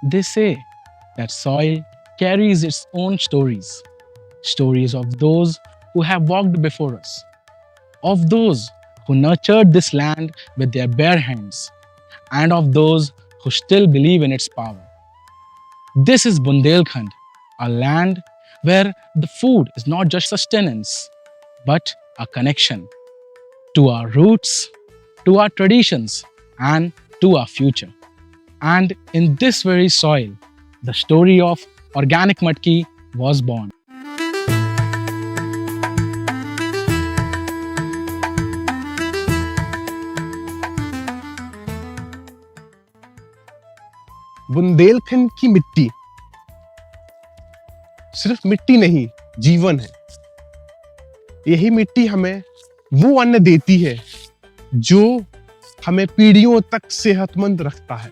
They say that soil carries its own stories, stories of those who have walked before us, of those who nurtured this land with their bare hands, and of those who still believe in its power. This is Bundelkhand, a land where the food is not just sustenance, but a connection to our roots, to our traditions, and to our future. And in this very soil, the story of organic matki was born. Bundelkhand की मिट्टी सिर्फ मिट्टी नहीं, जीवन है। यही मिट्टी हमें वो अन्न देती है जो हमें पीढ़ियों तक सेहतमंद रखता है।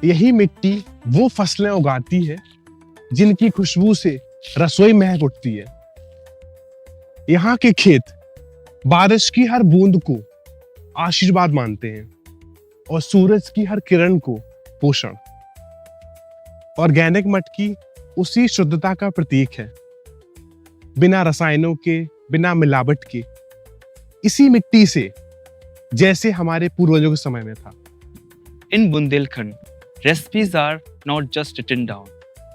यही मिट्टी वो फसलें उगाती है जिनकी खुशबू से रसोई महक उठती है। यहाँ के खेत बारिश की हर बूंद को आशीर्वाद मानते हैं और सूरज की हर किरण को पोषण। ऑर्गेनिक मटकी उसी शुद्धता का प्रतीक है, बिना रसायनों के, बिना मिलावट के, इसी मिट्टी से जैसे हमारे पूर्वजों के समय में था। In Bundelkhand, recipes are not just written down,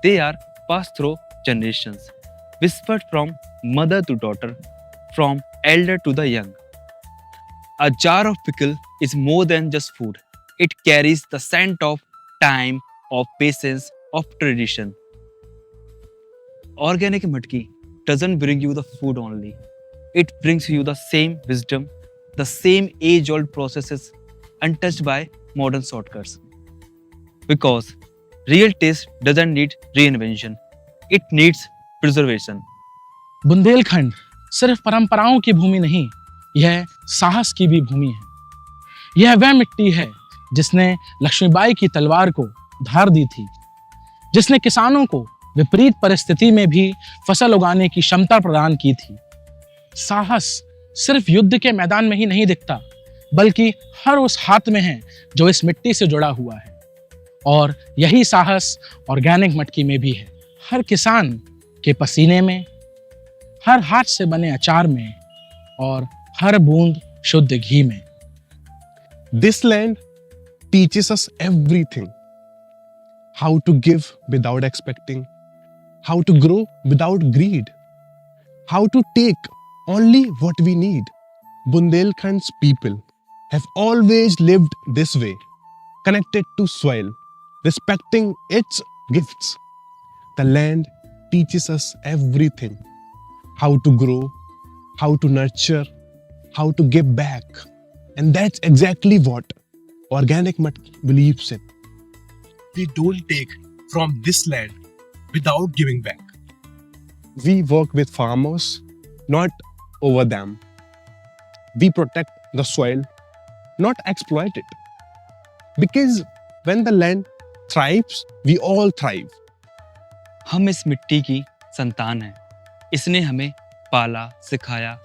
they are passed through generations, whispered from mother to daughter, from elder to the young. A jar of pickle is more than just food. It carries the scent of time, of patience, of tradition. Organic matki doesn't bring you the food only. It brings you the same wisdom, the same age-old processes untouched by modern shortcuts. Because real taste doesn't need reinvention. It needs preservation. Bundelkhand सिर्फ परंपराओं की भूमि नहीं, यह साहस की भी भूमि है। यह वह मिट्टी है जिसने लक्ष्मीबाई की तलवार को धार दी थी, जिसने किसानों को विपरीत परिस्थिति में भी फसल उगाने की क्षमता प्रदान की थी। साहस सिर्फ युद्ध के मैदान में ही नहीं दिखता, बल्कि हर उस हाथ में है जो इस मिट्टी से जुड़ा हुआ है। और यही साहस ऑर्गेनिक मटकी में भी है, हर किसान के पसीने में, हर हाथ से बने अचार में और हर बूंद शुद्ध घी में। This land teaches us everything. How to give without expecting, how to grow without greed, how to take only what we need. Bundelkhand's people have always lived this way, connected to soil, respecting its gifts. The land teaches us everything. How to grow, how to nurture, how to give back. And that's exactly what Organic Matki believes in. We don't take from this land without giving back. We work with farmers, not over them. We protect the soil, not exploit it. Because when the land thrives, we all thrive. हम इस मिट्टी की संतान हैं। इसने हमें पाला, सिखाया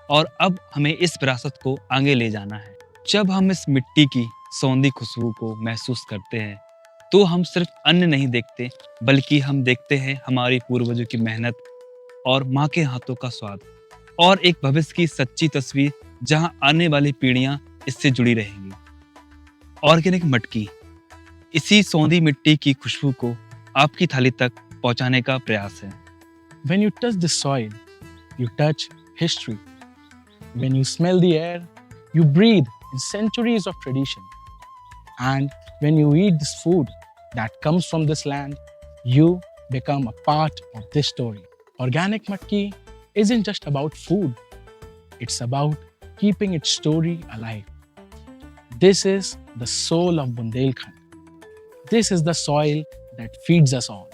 और अब हमें इस विरासत को आगे ले जाना है। जब हम इस मिट्टी की सौंधी खुशबू को महसूस करते हैं, तो हम सिर्फ अन्न नहीं देखते, बल्कि हम देखते हैं हमारी पूर्वजों की मेहनत और माँ के हाथों का स्वाद और एक भविष्य की सच्ची तस्वीर जहाँ आने वाली पीढ़ियाँ इससे जुड़ी रहेंगी। ऑर्गेनिक मटकी इसी सौंधी मिट्टी की खुशबू को आपकी थाली तक पहुँचाने का प्रयास है। When you touch the soil, you touch history. When you smell the air, you breathe in centuries of tradition. And when you eat this food that comes from this land, you become a part of this story. Organic Matki isn't just about food, it's about keeping its story alive. This is the soul of Bundelkhand. This is the soil that feeds us all.